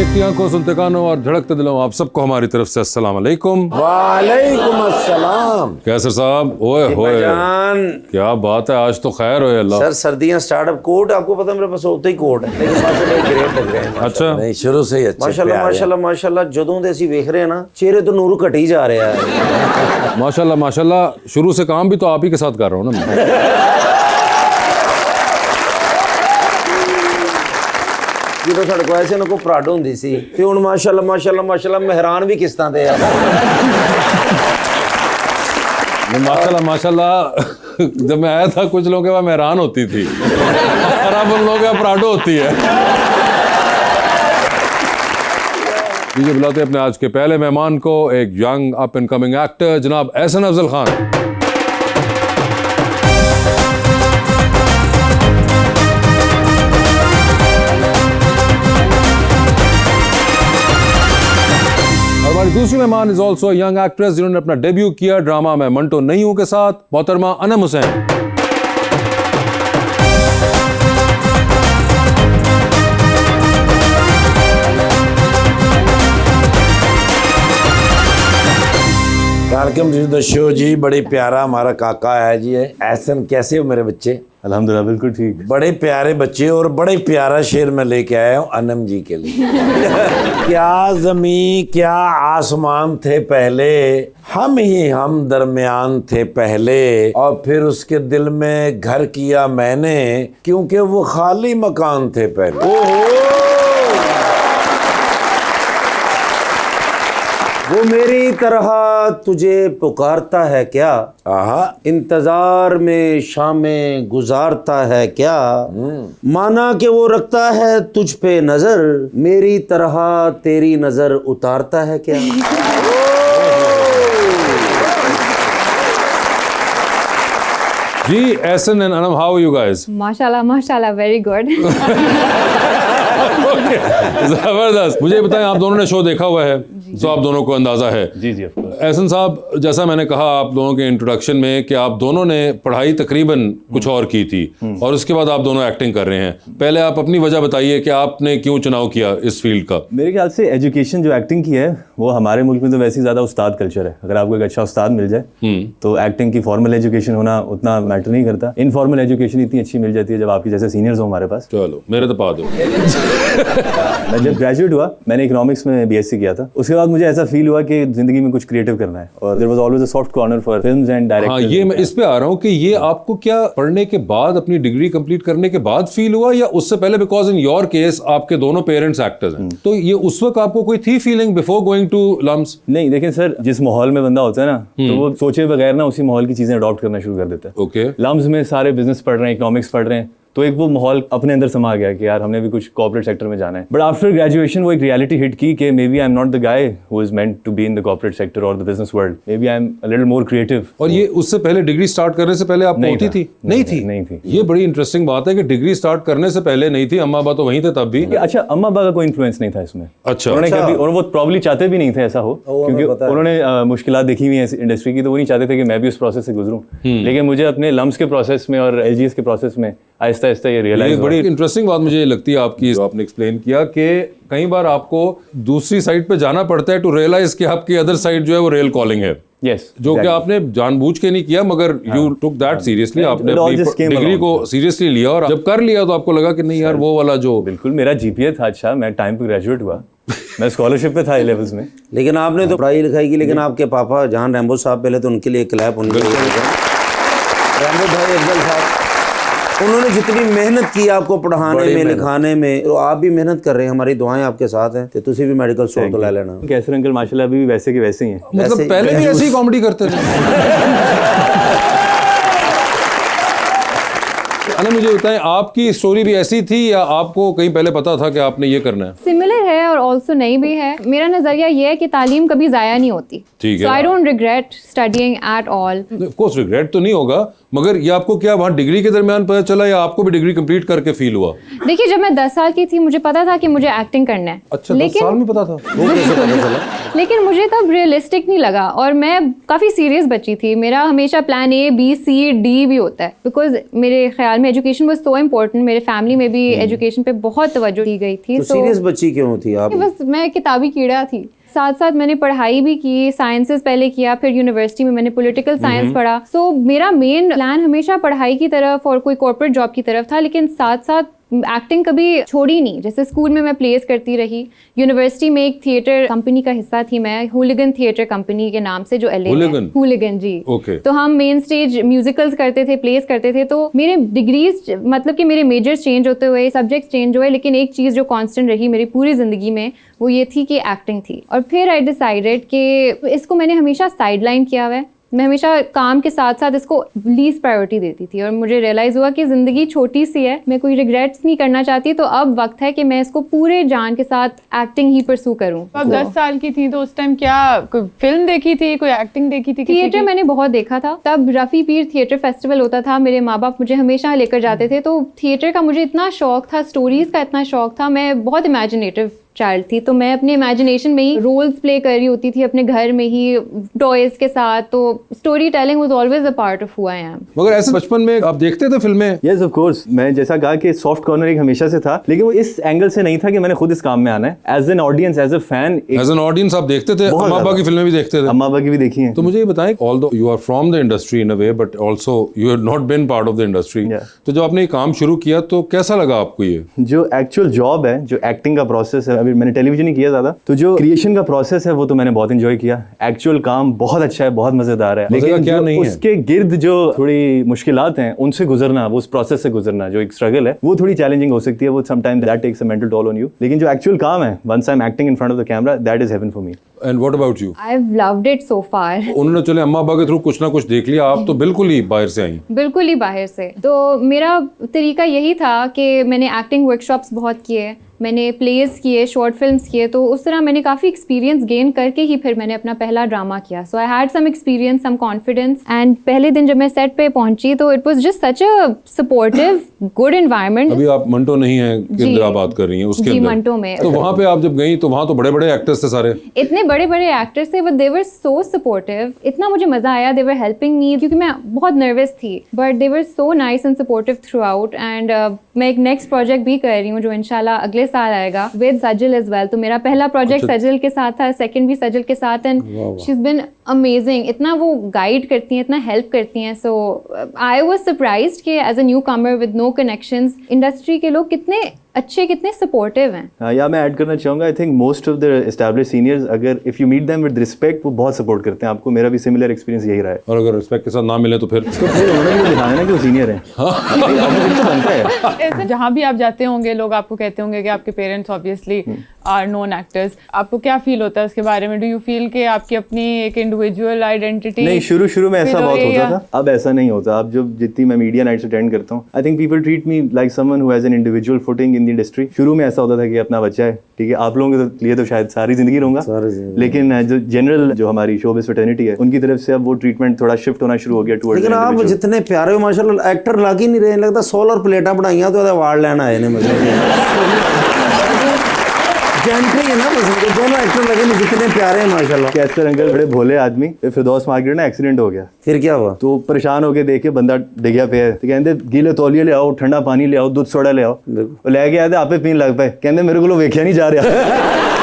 देखती आंखों, सुनते कानों और धड़कते दिलों, आप सबको हमारी तरफ से अस्सलाम वालेकुम। वालेकुम अस्सलाम। कैसर साहब, ओए होए, क्या बात है, आज तो खैर हो अल्लाह। सर सर्दियां स्टार्टअप कोट आपको पता है मेरे पास होता ही कोट है, लेकिन माशाल्लाह ग्रेट लग रहे हैं। अच्छा, नहीं शुरू से ही अच्छे माशाल्लाह माशाल्लाह माशाल्लाह ਜਦੋਂ ਦੇ ਅਸੀਂ ਵੇਖ ਰਹੇ हैं ना चेहरे तो नूर घट ही जा रहा है। माशाल्लाह माशाल्लाह। शुरू से काम भी तो आप ही के साथ कर रहा हूँ ना मैं। ਜਦੋਂ ਸਾਡੇ ਕੋਲ ਐਸੇ ਨਾ ਕੋ ਪ੍ਰਾਡ ਹੁੰਦੀ ਸੀ ਤੇ ਹੁਣ ਮਾਸ਼ਾਅੱਲਾ ਮਾਸ਼ਾਅੱਲਾ ਮਾਸ਼ਾਅੱਲਾ ਮਹਿਰਾਨ ਵੀ ਕਿਸ਼ਤਾਂ ਤੇ ਆ। माशाल्लाह माशाल्लाह। जब मैं आया था कुछ लोगों के वहाँ मेहरान होती थी और अब उन लोगों के प्राडो होती है। लीजिए बुलाते हैं अपने आज के पहले मेहमान को, एक young up and coming actor जनाब एहसन अफजल खान। हमारी दूसरी मेहमान इज ऑल्सो यंग एक्ट्रेस जिन्होंने अपना डेब्यू किया ड्रामा में मंटो नहीं हूं के साथ, मोहतरमा Anam Hussain. Welcome to the show जी। बड़े प्यारा हमारा काका है जी। एहसन कैसे हो मेरे बच्चे? अल्हम्दुलिल्लाह बिल्कुल ठीक। बड़े प्यारे बच्चे और बड़े प्यारा शेर मैं लेके आया हूँ अनम जी के लिए। क्या ज़मीं क्या आसमान थे पहले, हम ही हम दरमियान थे पहले, और फिर उसके दिल में घर किया मैंने क्योंकि वो खाली मकान थे पहले। वो मेरी तरह तुझे पुकारता है क्या, आहा इंतजार में शामें गुजारता है क्या, माना कि वो रखता है तुझ पे नजर, मेरी तरह तेरी नजर उतारता है क्या। जी Ehsan and Anam, how are you guys? माशाल्लाह माशाल्लाह, वेरी गुड। जबरदस्त। मुझे बताएं, आप दोनों ने शो देखा हुआ है तो आप दोनों को अंदाजा है। जी जी। एहसन साहब, जैसा मैंने कहा आप दोनों के इंट्रोडक्शन में कि आप दोनों ने पढ़ाई तकरीबन कुछ और की थी और उसके बाद आप दोनों एक्टिंग कर रहे हैं। पहले आप अपनी वजह बताइए कि आपने क्यों चुनाव किया इस फील्ड का। मेरे ख्याल से एजुकेशन जो एक्टिंग की है वो हमारे मुल्क में तो वैसे ही ज़्यादा उस्ताद कल्चर है। अगर आपको एक अच्छा उस्ताद मिल जाए तो एक्टिंग की फॉर्मल एजुकेशन होना उतना मैटर नहीं करता। इनफॉर्मल एजुकेशन इतनी अच्छी मिल जाती है जब आपके जैसे सीनियर्स हो हमारे पास। चलो मेरे तो पा दो। मैं जब ग्रेजुएट हुआ मैंने इकोनॉमिक्स में बीएससी किया था। उसके बाद मुझे ऐसा फील हुआ कि जिंदगी में कुछ क्रिएटिव करना है और there was always a soft corner for films and directors. हाँ, ये मैं इस पे आ रहा हूँ कि ये आपको क्या पढ़ने के बाद, अपनी डिग्री कंप्लीट करने के बाद फील हुआ या उससे पहले? बिकॉज इन योर केस आपके दोनों पेरेंट्स एक्टर्स हैं, तो ये उस वक्त आपको कोई थी feeling before going to LUMS? नहीं, देखिए सर, जिस माहौल में बंदा होता है ना तो वो सोचे बगैर ना उसी माहौल की चीजें अडॉप्ट करना शुरू कर देता है। ओके। लम्स में सारे बिजनेस पढ़ रहे हैं, इकोनॉमिक्स पढ़ रहे हैं, तो एक वो माहौल अपने अंदर समा गया कि यार हमने भी कुछ कॉर्पोरेट सेक्टर में जाना है। बट आफ्टर ग्रेजुएशन वो एक रियलिटी हिट की कि maybe I am not the guy who is meant to be in the corporate sector और the business world. Maybe I am a little more creative. और ये उससे पहले degree start करने से पहले आपको होती थी? नहीं थी। ये बड़ी इंटरेस्टिंग बात है कि डिग्री स्टार्ट करने से पहले नहीं थी। अम्मा अब्बा तो वहीं थे तब भी? अच्छा, अम्मा अब्बा का कोई इन्फ्लुएंस नहीं था इसमें। अच्छा। उन्होंने कभी, और वो प्रॉब्ली चाहते भी नहीं थे ऐसा हो, क्योंकि उन्होंने मुश्किलात देखी हुई है इंडस्ट्री की, तो वो नहीं चाहते थे कि मैं भी उस प्रोसेस से गुजरूं। लेकिन मुझे अपने लम्स के प्रोसेस में और एलजीएस के प्रोसेस में आहिस्ता आहिस्ता ये रियलाइज। बड़ी इंटरेस्टिंग बात मुझे लगती है आपकी, जो आपने एक्सप्लेन किया कि कई बार आपको दूसरी साइड पे जाना पड़ता है टू रियलाइज कि आपकी अदर साइड जो है वो रियल कॉलिंग है। यस, जो कि आपने जानबूझ के नहीं किया, मगर यू टुक दैट सीरियसली। आपने अपनी डिग्री को सीरियसली लिया और जब कर लिया तो आपको लगा कि नहीं यार वो वाला जो। बिल्कुल, मेरा जीपीए था अच्छा, मैं टाइम पे ग्रेजुएट हुआ, मैं स्कॉलरशिप पे था A levels में। लेकिन आपने तो पढ़ाई लिखाई की, लेकिन आपके पापा जहां रैम्बो साहब पहले तो उनके लिए क्लैप होनी चाहिए। रैम्बो भाई अफजल साहब, उन्होंने जितनी मेहनत की आपको पढ़ाने में लिखाने में, तो आप भी मेहनत कर रहे हैं। हमारी दुआएं आपके साथ हैं कि तुसी भी मेडिकल स्टोर तो ले लेना। कैसर अंकल माशाल्लाह अभी भी वैसे के वैसे ही हैं। मतलब पहले भी ऐसी कॉमेडी करते थे। अने मुझे बताएं, आपकी स्टोरी भी ऐसी थी या आपको कहीं पहले पता था कि आपने ये करना है? सिमिलर है और ऑल्सो नहीं भी है। मेरा नजरिया ये है कि तालीम कभी ज़ाया नहीं होती। ठीक है। So I don't regret studying at all. Of course regret तो नहीं होगा, मगर ये आपको क्या वहाँ डिग्री के दरमियान पता चला या आपको भी डिग्री कंप्लीट करके फील हुआ? देखिए, जब मैं 10 साल की थी मुझे पता था कि मुझे एक्टिंग करना है। अच्छा, 10 साल में पता था? वो कैसे पता चला? लेकिन मुझे तब रियलिस्टिक नहीं लगा और मैं काफ़ी सीरियस बच्ची थी। मेरा हमेशा plan A, B, C, D भी होता है बिकॉज मेरे ख्याल में एजुकेशन वाज सो इम्पोर्टेंट। मेरे फैमिली में भी एजुकेशन पे बहुत तवज्जो दी गई थी। तो सीरियस बच्ची क्यों थी आप? बस मैं किताबी कीड़ा थी। साथ साथ मैंने पढ़ाई भी की, साइंसेस पहले किया, फिर यूनिवर्सिटी में मैंने पॉलिटिकल साइंस पढ़ा। सो मेरा मेन प्लान हमेशा पढ़ाई की तरफ और कोई कॉर्पोरेट जॉब की तरफ था, लेकिन साथ साथ एक्टिंग कभी छोड़ी नहीं। जैसे स्कूल में मैं प्लेस करती रही, यूनिवर्सिटी में एक थिएटर कंपनी का हिस्सा थी मैं, हुलिगन थिएटर कंपनी के नाम से, जो LA में। हुलिगन जी। Okay. तो हम मेन स्टेज म्यूजिकल्स करते थे, प्लेस करते थे। तो मेरे डिग्रीज मतलब कि मेरे मेजर्स चेंज होते हुए, सब्जेक्ट्स चेंज हुए, लेकिन एक चीज़ जो कांस्टेंट रही मेरी पूरी ज़िंदगी में वो ये थी कि एक्टिंग थी। और फिर आई डिसाइडेड कि इसको मैंने हमेशा साइडलाइन किया हुआ है। मैं हमेशा काम के साथ साथ इसको लीस्ट प्रायोरिटी देती थी और मुझे रियलाइज़ हुआ कि ज़िंदगी छोटी सी है, मैं कोई रिग्रेट्स नहीं करना चाहती। तो अब वक्त है कि मैं इसको पूरे जान के साथ एक्टिंग ही परसू करूँ। आप 10 साल की थी तो उस टाइम क्या कोई फिल्म देखी थी, कोई एक्टिंग देखी थी? थिएटर मैंने बहुत देखा था। तब रफ़ी पीर थिएटर फेस्टिवल होता था, मेरे माँ बाप मुझे हमेशा लेकर जाते थे। तो थिएटर का मुझे इतना शौक था, स्टोरीज़ का इतना शौक था, मैं बहुत इमेजिनेटिव चाइल्ड थी। तो मैं अपने इमेजिनेशन में ही रोल्स प्ले कर रही होती थी अपने घर में ही, टॉयज के साथ। तो story telling was always a part of who I am. मगर ऐसे बचपन में आप देखते थे फिल्में? Yes of course. मैं जैसा कहा कि सॉफ्ट कॉर्नर एक हमेशा से था, लेकिन वो इस एंगल से नहीं था कि मैंने खुद इस काम में आना है। As an audience, as a fan, as an audience आप देखते थे? बहुत अम्मा अब्बा की फिल्में भी देखते थे? अम्मा अब्बा की भी देखी हैं। तो मुझे ये बताएं, although you are from the industry in a way, but also you have not been part of the industry. तो जब आपने ये काम शुरू किया तो कैसा लगा आपको? ये जो एक्चुअल जॉब है, जो एक्टिंग का प्रोसेस है, अभी मैंने टेलीविजन ही किया ज़्यादा, तो जो क्रिएशन का प्रोसेस है वो तो मैंने बहुत एंजॉय किया। एक्चुअल काम बहुत अच्छा है, बहुत मजेदार है, लेकिन क्या नहीं है? उसके गिर्द जो थोड़ी मुश्किलात हैं उनसे गुजरना, वो उस प्रोसेस से गुजरना, जो एक स्ट्रगल है, वो थोड़ी चैलेंजिंग हो सकती है। वो sometimes that takes a mental toll on you. लेकिन जो एक्चुअल काम है, once I am acting in front of the camera, that is heaven for me. And what about you? I have loved it so far. उन्होंने चले अम्मा अब्बा के through कुछ ना कुछ देख लिया, आप तो बिल्कुल ही बाहर से आई। बिल्कुल ही बाहर से। तो मेरा तरीका यही था कि मैंने एक्टिंग वर्कशॉप्स बहुत किए, मैंने प्लेस किए, शॉर्ट फिल्म्स किए। तो उस तरह मैंने काफ़ी एक्सपीरियंस गेन करके ही फिर मैंने अपना पहला ड्रामा किया। So I had some experience, some confidence. And पहले दिन जब मैं सेट पे पहुंची तो it was just such a supportive, good environment. अभी आप मंटो नहीं है कि अंदर आप बात कर रही हैं, उसके जी, अंदर मंटो में। तो वहाँ पे आप जब गई तो वहाँ तो बड़े बड़े एक्टर्स थे सारे, इतने बड़े बड़े एक्टर्स थे, but they were so supportive. इतना मुझे मज़ा आया, दे वर हेल्पिंग मी, क्योंकि मैं बहुत नर्वस थी, but they were so nice and supportive through out. And मैं एक नेक्स्ट प्रोजेक्ट भी कर रही हूँ जो इंशाल्लाह अगले साल आएगा, विद सजल एज वेल। तो मेरा पहला प्रोजेक्ट सजल के साथ था, सेकंड भी सजल के साथ, and she is been amazing. इतना वो गाइड करती हैं, इतना हेल्प करती हैं। सो आई वाज सरप्राइज्ड कि as a newcomer with no connections, industry के लोग कितने अच्छे, कितने सपोर्टिव हैं। या मैं ऐड करना चाहूँगा, I think most of the established seniors, अगर if you meet them with respect, वो बहुत सपोर्ट करते हैं आपको। मेरा भी सिमिलर एक्सपीरियंस यही रहा है। और अगर रिस्पेक्ट के साथ ना मिले तो फिर उन्होंने मुझे दिखाना है ना कि वो सीनियर है। बनता है। ऐसे जहाँ भी आप जाते होंगे लोग आपको कहते होंगे कि आपके parents obviously are known actors, आपको क्या फील होता है उसके बारे में? डू यू फील कि आपकी अपनी एक इंडिविजुअल आइडेंटिटी? नहीं, शुरू में ऐसा बहुत होता था, अब ऐसा नहीं होता। अब जब जितनी मैं मीडिया नाइट्स अटेंड करता हूँ, I think people treat me like someone who has an individual footing in the industry. शुरू में ऐसा होता था कि अपना बच्चा है, ठीक है, आप लोगों के लिए तो शायद सारी जिंदगी रहूंगा, लेकिन जो जनरल जो हमारी शोबिज़ फ्रेटर्निटी है, उनकी तरफ से अब वो ट्रीटमेंट थोड़ा शिफ्ट होना शुरू हो गया टुवर्ड्स। लेकिन आप जितने प्यारे हो माशाल्लाह, एक्टर लग ही नहीं रहे, लगता सोलर प्लेटा बनाइया तो अवार्ड लेना आए ने। जेंट्री है ना, बस दोनों एक्टर लगे नहीं, जितने प्यारे हैं माशाल्लाह। कैस्टर अंकल बड़े भोले आदमी, फिरदौस मार्केट ना एक्सीडेंट हो गया। फिर क्या हुआ? तो परेशान होके देखे बंदा डिगया पे है, तो कहते गीले तौलिए ले आओ, ठंडा पानी ले आओ, दूध सोडा ले आओ। ले गया आपे पीन लग पे, कहते मेरे को वेख्या नहीं जा रहा।